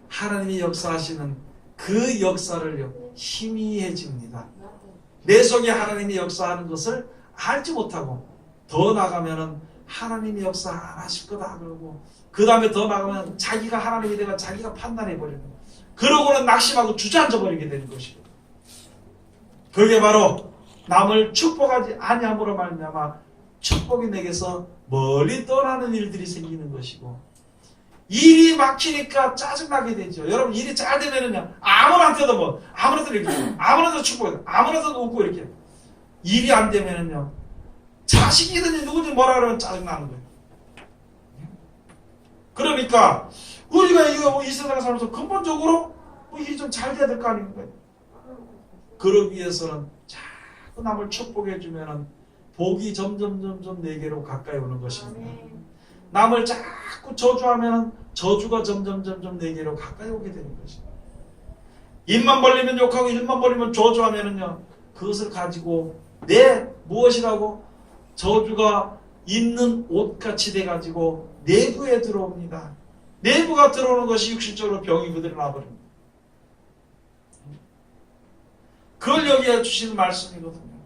하나님이 역사하시는 그 역사를요, 희미해집니다. 내 속에 하나님이 역사하는 것을 알지 못하고, 더 나가면은 하나님이 역사 안 하실 거다 그러고, 그 다음에 더 나가면 자기가 하나님이 되고 자기가 판단해 버리는 거예요. 그러고는 낙심하고 주저앉아 버리게 되는 것이고, 그게 바로 남을 축복하지 아니함으로 말미암아 축복이 내게서 멀리 떠나는 일들이 생기는 것이고, 일이 막히니까 짜증나게 되죠. 여러분, 일이 잘 되면은요, 아무한테도 뭐, 아무한테도 이렇게, 아무한테도 축복해, 아무한테도 웃고 이렇게. 일이 안 되면은요, 자식이든지 누구든지 뭐라 그러면 짜증나는 거예요. 그러니까, 우리가 이 세상에 살면서 근본적으로 일이 좀 잘 돼야 될 거 아닙니까? 그러기 위해서는 자꾸 남을 축복해주면은 복이 점점 내게로 가까이 오는 것입니다. 남을 자꾸 저주하면 저주가 점점 내게로 가까이 오게 되는 것입니다. 입만 벌리면 욕하고 입만 벌리면 저주하면은요, 그것을 가지고 내 무엇이라고 저주가 있는 옷같이 돼가지고 내부에 들어옵니다. 내부가 들어오는 것이 육신적으로 병이 그대로 나버립니다. 그걸 여기에 주시는 말씀이거든요.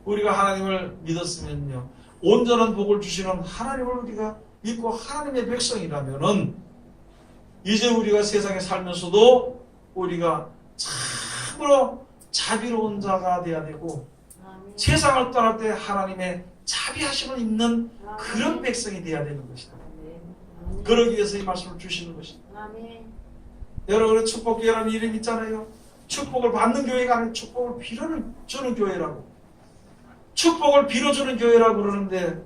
우리가 하나님을 믿었으면요, 온전한 복을 주시는 하나님을 우리가 믿고 하나님의 백성이라면은, 이제 우리가 세상에 살면서도 우리가 참으로 자비로운 자가 되어야 되고, 세상을 떠날 때 하나님의 자비하심을 입는 그런 백성이 되어야 되는 것이다. 그러기 위해서 이 말씀을 주시는 것입니다. 여러분의 축복교회라는 이름 있잖아요. 축복을 받는 교회가 아니라 축복을 빌어주는 교회라고. 축복을 빌어주는 교회라고 그러는데,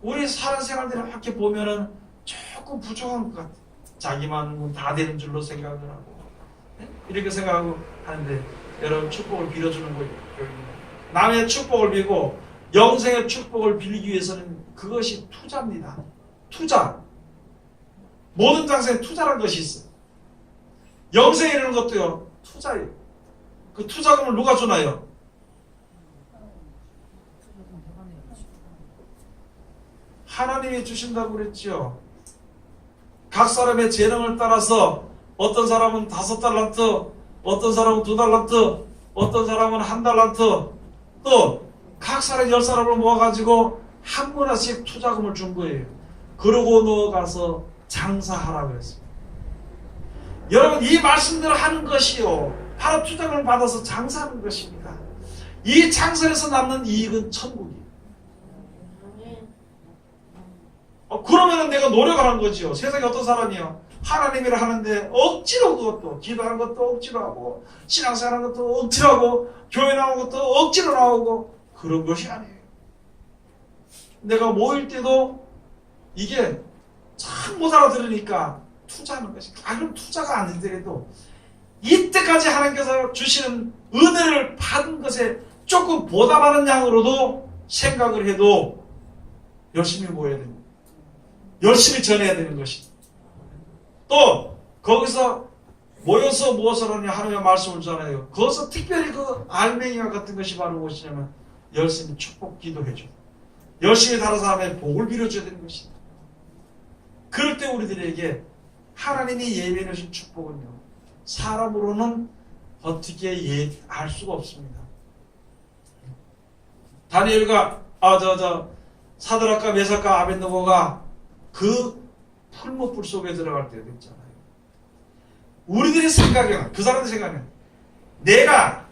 우리 사는 생활들을 이렇게 보면은 조금 부족한 것 같아요. 자기만 다 되는 줄로 생각을 하고, 이렇게 생각하고 하는데, 여러분, 축복을 빌어주는 교회입니다. 남의 축복을 빌고 영생의 축복을 빌기 위해서는 그것이 투자입니다. 투자. 모든 장사에 투자라는 것이 있어요. 영생에 이르는 것도요, 투자예요. 그 투자금을 누가 주나요? 하나님이 주신다고 그랬죠. 각 사람의 재능을 따라서 어떤 사람은 5달란트, 어떤 사람은 2달란트, 어떤 사람은 1달란트, 또 각 사람 10사람을 모아가지고 한 문화씩 투자금을 준 거예요. 그러고 넣어가서 장사하라고 했습니다. 여러분, 이 말씀들을 하는 것이요, 바로 투자금을 받아서 장사하는 것입니다. 이 장사에서 남는 이익은 천국이에요. 그러면은 내가 노력을 한 거지요. 세상에 어떤 사람이요, 하나님이라 하는데 억지로, 그것도 기도하는 것도 억지로 하고, 신앙생활하는 것도 억지로 하고, 교회 나오는 것도 억지로 나오고, 그런 것이 아니에요. 내가 모일 때도 이게 참 못 알아들으니까 투자하는 것이, 그럼 투자가 안 되더라도 이때까지 하나님께서 주시는 은혜를 받은 것에 조금 보답하는 양으로도 생각을 해도 열심히 모여야 됩니다. 열심히 전해야 되는 것입니다. 또 거기서 모여서 무엇을 하냐, 하나님의 말씀을 전해요. 거기서 특별히 그 알맹이와 같은 것이 바로 무엇이냐면, 열심히 축복 기도해줘, 열심히 다른 사람의 복을 빌어줘야 되는 것입니다. 그럴 때 우리들에게 하나님이 예비해 주신 축복은요, 사람으로는 어떻게 알 수가 없습니다. 다니엘과 사드락과 메삭과 아벳느고가 그 풀무불 속에 들어갈 때 됐잖아요. 우리들의 생각에는, 그 사람들 생각에는, 내가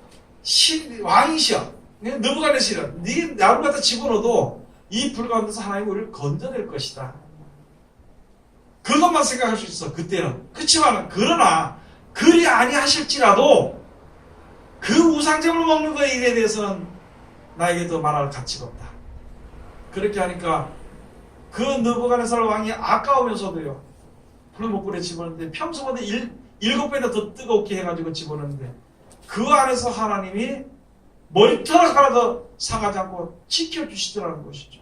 왕이시여, 느부갓네살이여, 네 나를 갖다 집어넣어도 이 불 가운데서 하나님 우리를 건져낼 것이다. 그것만 생각할 수 있어, 그때는. 그렇지만, 그러나 그리 아니하실지라도 그 우상제물 먹는 거에 일에 대해서는 나에게 더 말할 가치가 없다. 그렇게 하니까 그 느부갓네살 왕이 아까우면서도요, 풀무불에 집어넣는데 평소보다 7배나 더 뜨겁게 해가지고 집어넣는데, 그 안에서 하나님이 머리털 하나도 상하지 않고 지켜주시더라는 것이죠.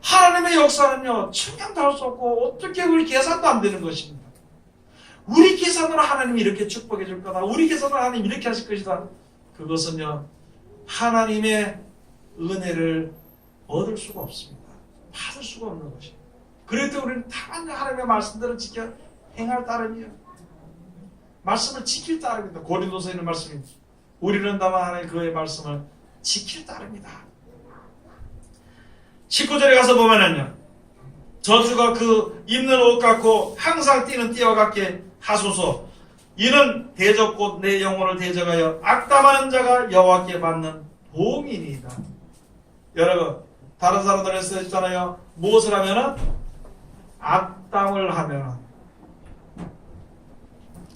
하나님의 역사는요, 측량도 할 수 없고 어떻게 우리 계산도 안 되는 것입니다. 우리 계산으로 하나님이 이렇게 축복해 줄 거다, 우리 계산으로 하나님이 이렇게 하실 것이다, 그것은요, 하나님의 은혜를 얻을 수가 없습니다. 받을 수가 없는 것입니다. 그래도 우리는 다만 하나님의 말씀대로 지켜 행할 따름이요. 말씀을 지킬 따름입니다. 고린도서에 있는 말씀입니다. 우리는 다만 하나님의 그의 말씀을 지킬 따름이다. 19절에 가서 보면은요, 저주가 그 입는 옷 같고 항상 뛰는 띠와 같게 하소서. 이는 대적곧 내 영혼을 대적하여 악담하는 자가 여호와께 받는 보응이니이다. 여러분, 다른 사람들은 했잖아요. 무엇을 하면은 악담을 하면은,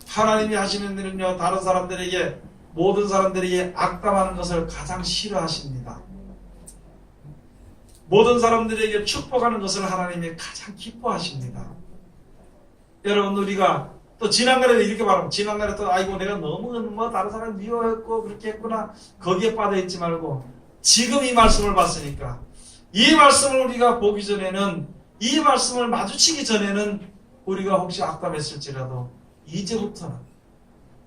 하나님이 하시는 일은요, 다른 사람들에게, 모든 사람들에게 악담하는 것을 가장 싫어하십니다. 모든 사람들에게 축복하는 것을 하나님이 가장 기뻐하십니다. 여러분, 우리가 또 지난날에 이렇게 말하면, 지난날에 또 아이고 내가 너무 뭐 다른 사람 미워했고 그렇게 했구나, 거기에 빠져있지 말고 지금 이 말씀을 봤으니까, 이 말씀을 우리가 보기 전에는, 이 말씀을 마주치기 전에는 우리가 혹시 악담했을지라도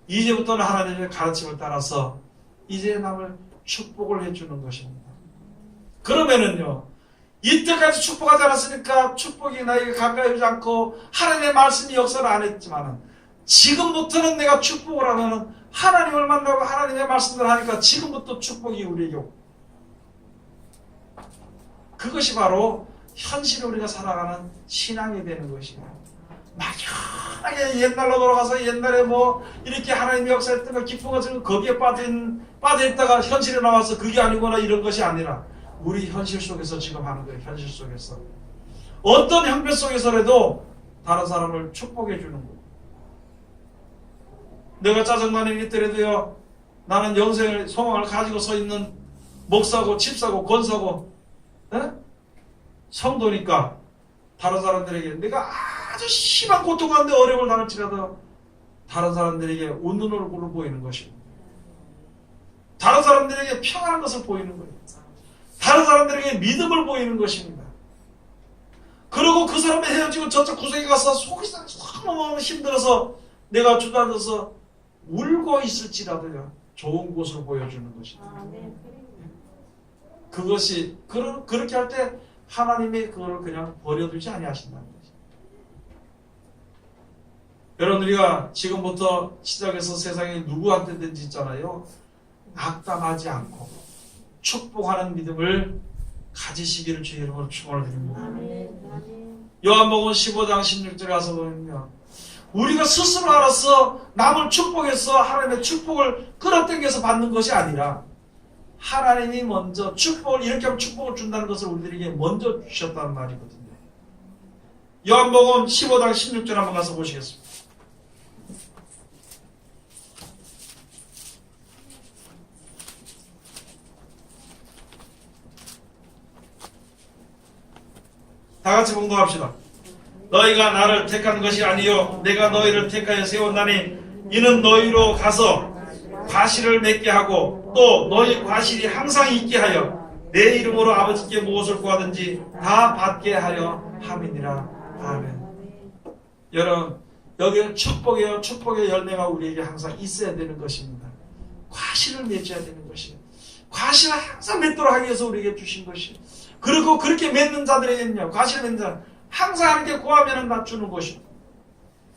이제부터는 하나님의 가르침을 따라서 이제 남을 축복을 해주는 것입니다. 그러면은요, 이때까지 축복하지 않았으니까 축복이 나에게 가까이 오지 않고 하나님의 말씀이 역사를 안 했지만은, 지금부터는 내가 축복을 하면은 하나님을 만나고 하나님의 말씀을 하니까 지금부터 축복이 우리에게 오고, 그것이 바로 현실에 우리가 살아가는 신앙이 되는 것이에요. 막연하게 옛날로 돌아가서 옛날에 뭐 이렇게 하나님의 역사했던 거 기쁜 것을 거기에 빠져있다가 현실에 나와서 그게 아니거나 이런 것이 아니라, 우리 현실 속에서 지금 하는 거예요. 현실 속에서 어떤 형편 속에서라도 다른 사람을 축복해 주는 거예요. 내가 짜증나는 일이 있더라도요, 나는 영생의 소망을 가지고 서 있는 목사고 집사고 권사고 성도니까, 다른 사람들에게 내가 아주 심한 고통 가운데 어려움을 당할지라도 다른 사람들에게 웃는 얼굴을 보이는 것입니다. 다른 사람들에게 평안한 것을 보이는 거예요. 다른 사람들에게 믿음을 보이는 것입니다. 그리고 그 사람이 헤어지고 저쪽 구석에 가서 속이 너무 힘들어서 내가 주저앉아서 울고 있을지라도요, 좋은 곳으로 보여주는 것입니다. 그것이 그렇게 할 때 하나님이 그걸 그냥 버려두지 아니하신다는 거죠. 여러분, 우리가 지금부터 시작해서 세상에 누구한테든지 있잖아요, 악담하지 않고 축복하는 믿음을 가지시기를 주의 이름으로 축원을 드립니다. 요한복음 15장 16절에 가서 보면요, 우리가 스스로 알아서 남을 축복해서 하나님의 축복을 끌어당겨서 받는 것이 아니라, 하나님이 먼저 축복을, 이렇게 하면 축복을 준다는 것을 우리들에게 먼저 주셨다는 말이거든요. 요한복음 15장 16절 한번 가서 보시겠습니다. 다 같이 봉독합시다. 너희가 나를 택한 것이 아니요 내가 너희를 택하여 세웠나니, 이는 너희로 가서 과실을 맺게 하고 또 너희 과실이 항상 있게 하여 내 이름으로 아버지께 무엇을 구하든지 다 받게 하려 함이니라. 아멘. 여러분, 여기는 축복이에요. 축복의 열매가 우리에게 항상 있어야 되는 것입니다. 과실을 맺어야 되는 것이에요. 과실을 항상 맺도록 하기 위해서 우리에게 주신 것이에요. 그리고 그렇게 맺는 자들에게는요, 과실을 맺는 자는 항상 하나님께 구하면 다 주는 것이에요.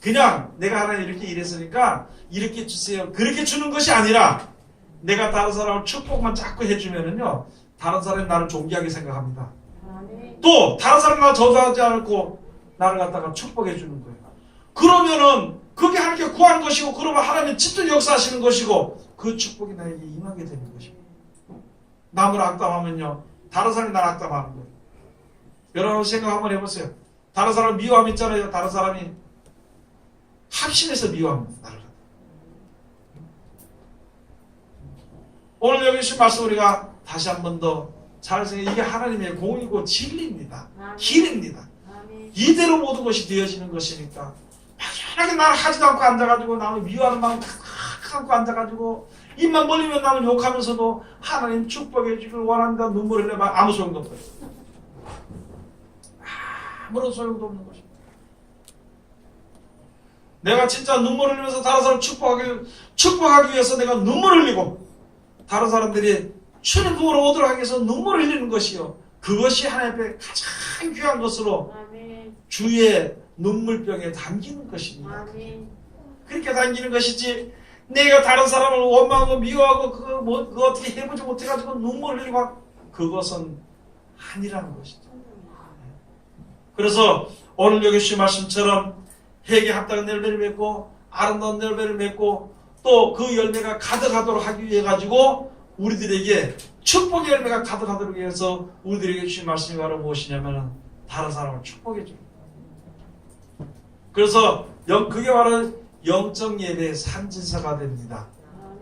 그냥 내가 하나님 이렇게 일했으니까 이렇게 주세요, 그렇게 주는 것이 아니라, 내가 다른 사람을 축복만 자꾸 해주면은요, 다른 사람이 나를 존귀하게 생각합니다. 또 다른 사람이 나를 저주하지 않고 나를 갖다가 축복해 주는 거예요. 그러면은 그게 하나님께 구하는 것이고, 그러면 하나님 직접 역사하시는 것이고, 그 축복이 나에게 임하게 되는 것입니다. 남을 악담하면요, 다른 사람이 나를 악담하는 거예요. 여러분 생각 한번 해보세요. 다른 사람 미워함 있잖아요. 다른 사람이 합심해서 미워합니다. 나를. 오늘 여기 주신 말씀 우리가 다시 한 번 더 잘 생각해. 이게 하나님의 공이고 진리입니다. 길입니다. 이대로 모든 것이 되어지는 것이니까, 막연하게 나를 하지도 않고 앉아가지고 남을 미워하는 마음 탁 안고 앉아가지고 입만 벌리면 남을 욕하면서도 하나님 축복해 주길 원한다 눈물을 흘려봐 아무 소용도 없어요. 아무런 소용도 없는 것입니다. 내가 진짜 눈물 흘리면서 다른 사람 축복하기 위해서 내가 눈물 흘리고, 다른 사람들이 주님 부으러 오도록 하기 위해서 눈물 흘리는 것이요, 그것이 하나님 앞에 가장 귀한 것으로 주의 눈물병에 담기는 것입니다. 아멘. 그렇게 담기는 것이지 내가 다른 사람을 원망하고 미워하고 그거 어떻게 해보지 못해가지고 눈물을 흘리고 그것은 아니라는 것이죠. 그래서 오늘 여기 주신 말씀처럼 회개 합당한 열매를 맺고 아름다운 열매를 맺고 또 그 열매가 가득하도록 하기 위해 가지고 우리들에게 축복의 열매가 가득하도록 해서 우리들에게 주신 말씀이 바로 무엇이냐면 다른 사람을 축복해 줍니다. 그래서 그게 바로 영적 예배의 산진사가 됩니다.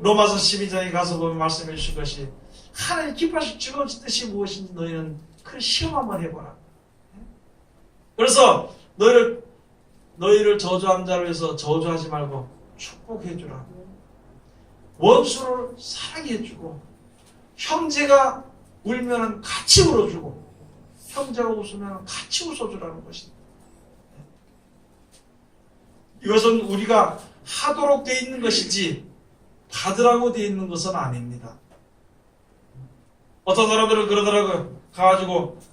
로마서 12장에 가서 보면 말씀해 주신 것이 하나님 기뻐하실 즐거워진 뜻이 무엇인지 너희는 그 시험 한번 해보라. 그래서 너희를 저주한 자로 해서 저주하지 말고 축복해 주라. 원수를 사랑해 주고 형제가 울면 같이 울어주고 형제가 웃으면 같이 웃어주라는 것입니다. 이것은 우리가 하도록 되어 있는 것이지 받으라고 되어 있는 것은 아닙니다. 어떤 사람들은 그러더라고요.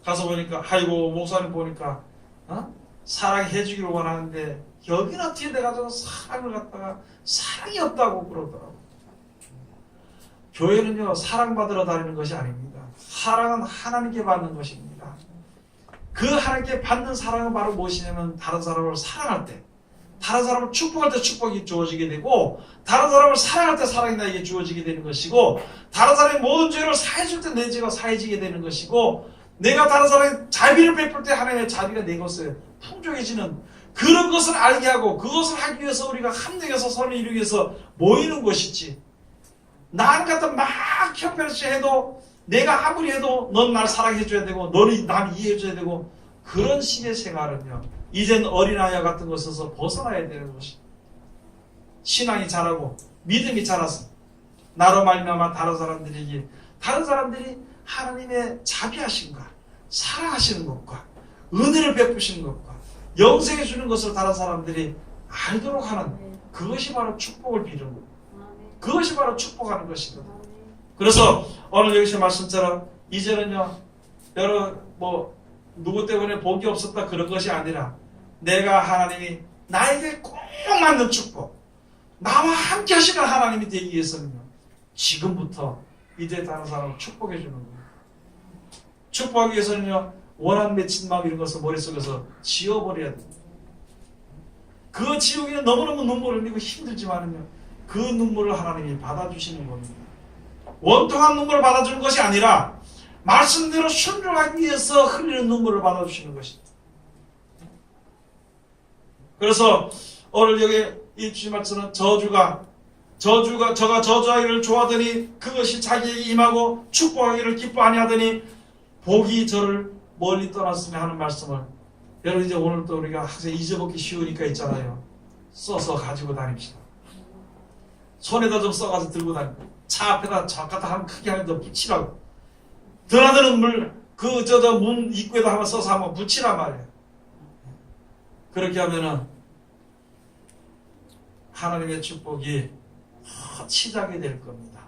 가서 보니까 아이고 목사님 보니까 사랑해 주기를 원하는데 여기는 어떻게 돼가지고 사랑을 갖다가 사랑이 없다고 그러더라고요. 교회는요 사랑받으러 다니는 것이 아닙니다. 사랑은 하나님께 받는 것입니다. 그 하나님께 받는 사랑은 바로 무엇이냐면 다른 사람을 사랑할 때, 다른 사람을 축복할 때 축복이 주어지게 되고 다른 사람을 사랑할 때 사랑이 나에게 주어지게 되는 것이고 다른 사람의 모든 죄를 사해줄 때 내 죄가 사해지게 되는 것이고 내가 다른 사람의 자비를 베풀 때 하나님의 자비가 내 것에 풍족해지는 그런 것을 알게 하고 그것을 하기 위해서 우리가 합력해서 선을 이루기 위해서 모이는 것이지 난 갖다 막 형편없이 해도 내가 아무리 해도 넌 날 사랑해줘야 되고 너는 날 이해해줘야 되고 그런 식의 생활은요 이젠 어린아이와 같은 것에서 벗어나야 되는 것입니다. 신앙이 자라고 믿음이 자라서 나로 말미암아 다른 사람들이 하나님의 자비하심과 사랑하시는 것과 은혜를 베푸시는 것과 영생해 주는 것을 다른 사람들이 알도록 하는 그것이 바로 축복을 비는 것. 그것이 바로 축복하는 것이거든. 그래서 오늘 여기서 말씀처럼 이제는요 여러 누구 때문에 복이 없었다 그런 것이 아니라 내가 하나님이 나에게 꼭 맞는 축복 나와 함께 하시는 하나님이 되기 위해서는요 지금부터 이제 다른 사람을 축복해 주는 거예요. 축복하기 위해서는요 원한 맺힌 마음 이런 것을 머릿속에서 지워버려야 됩니다. 그 지우기는 너무너무 눈물을 흘리고 힘들지만은요 그 눈물을 하나님이 받아주시는 겁니다. 원통한 눈물을 받아주는 것이 아니라 말씀대로 순종하기 위해서 흘리는 눈물을 받아주시는 것입니다. 그래서 오늘 여기 이 주신 말씀은 저가 저주하기를 좋아하더니 그것이 자기에게 임하고 축복하기를 기뻐하니 하더니 복이 저를 멀리 떠났으며 하는 말씀을 여러분 이제 오늘 또 우리가 항상 잊어먹기 쉬우니까 있잖아요. 써서 가지고 다닙시다. 손에다 좀 써가지고 들고 다니고 차 앞에다 갖다 한번 크게 하면 더 붙이라고 드나드는 문 입구에다 한번 써서 한번 붙이란 말이에요. 그렇게 하면은 하나님의 축복이 시작이 될 겁니다.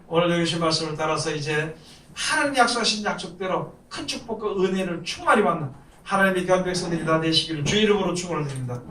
오늘 여기 주신 말씀을 따라서 이제 하나님 약속하신 약속대로 큰 축복과 은혜를 충만히 받는 하나님의 귀한 백성들이 다 되시기를 주 이름으로 축원을 드립니다.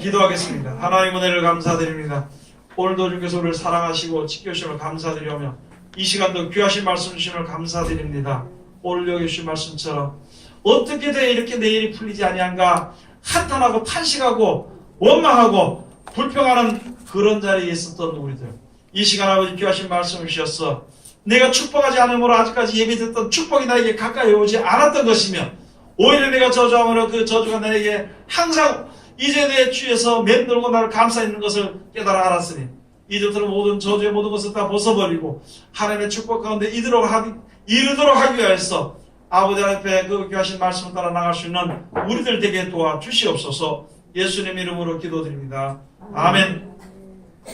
기도하겠습니다. 하나님 은혜를 감사드립니다. 오늘도 주께서 우리를 사랑하시고 지켜주심을 감사드리며 이 시간도 귀하신 말씀 주심을 감사드립니다. 오늘 여기 주신 말씀처럼 어떻게 돼 이렇게 내 일이 풀리지 아니한가 한탄하고 탄식하고 원망하고 불평하는 그런 자리에 있었던 우리들 이 시간 아버지 귀하신 말씀을 주셔서 내가 축복하지 않으므로 아직까지 예비됐던 축복이 나에게 가까이 오지 않았던 것이며 오히려 내가 저주함으로 그 저주가 나에게 항상 이제 내 주에서 맴돌고 나를 감싸 있는 것을 깨달아 알았으니 이제부터는 모든 저주의 모든 것을 다 벗어버리고 하나님의 축복 가운데 이르도록 하기 위해서 아버지 앞에 그 귀하신 말씀을 따라 나갈 수 있는 우리들 되게 도와주시옵소서. 예수님 이름으로 기도드립니다. 아멘.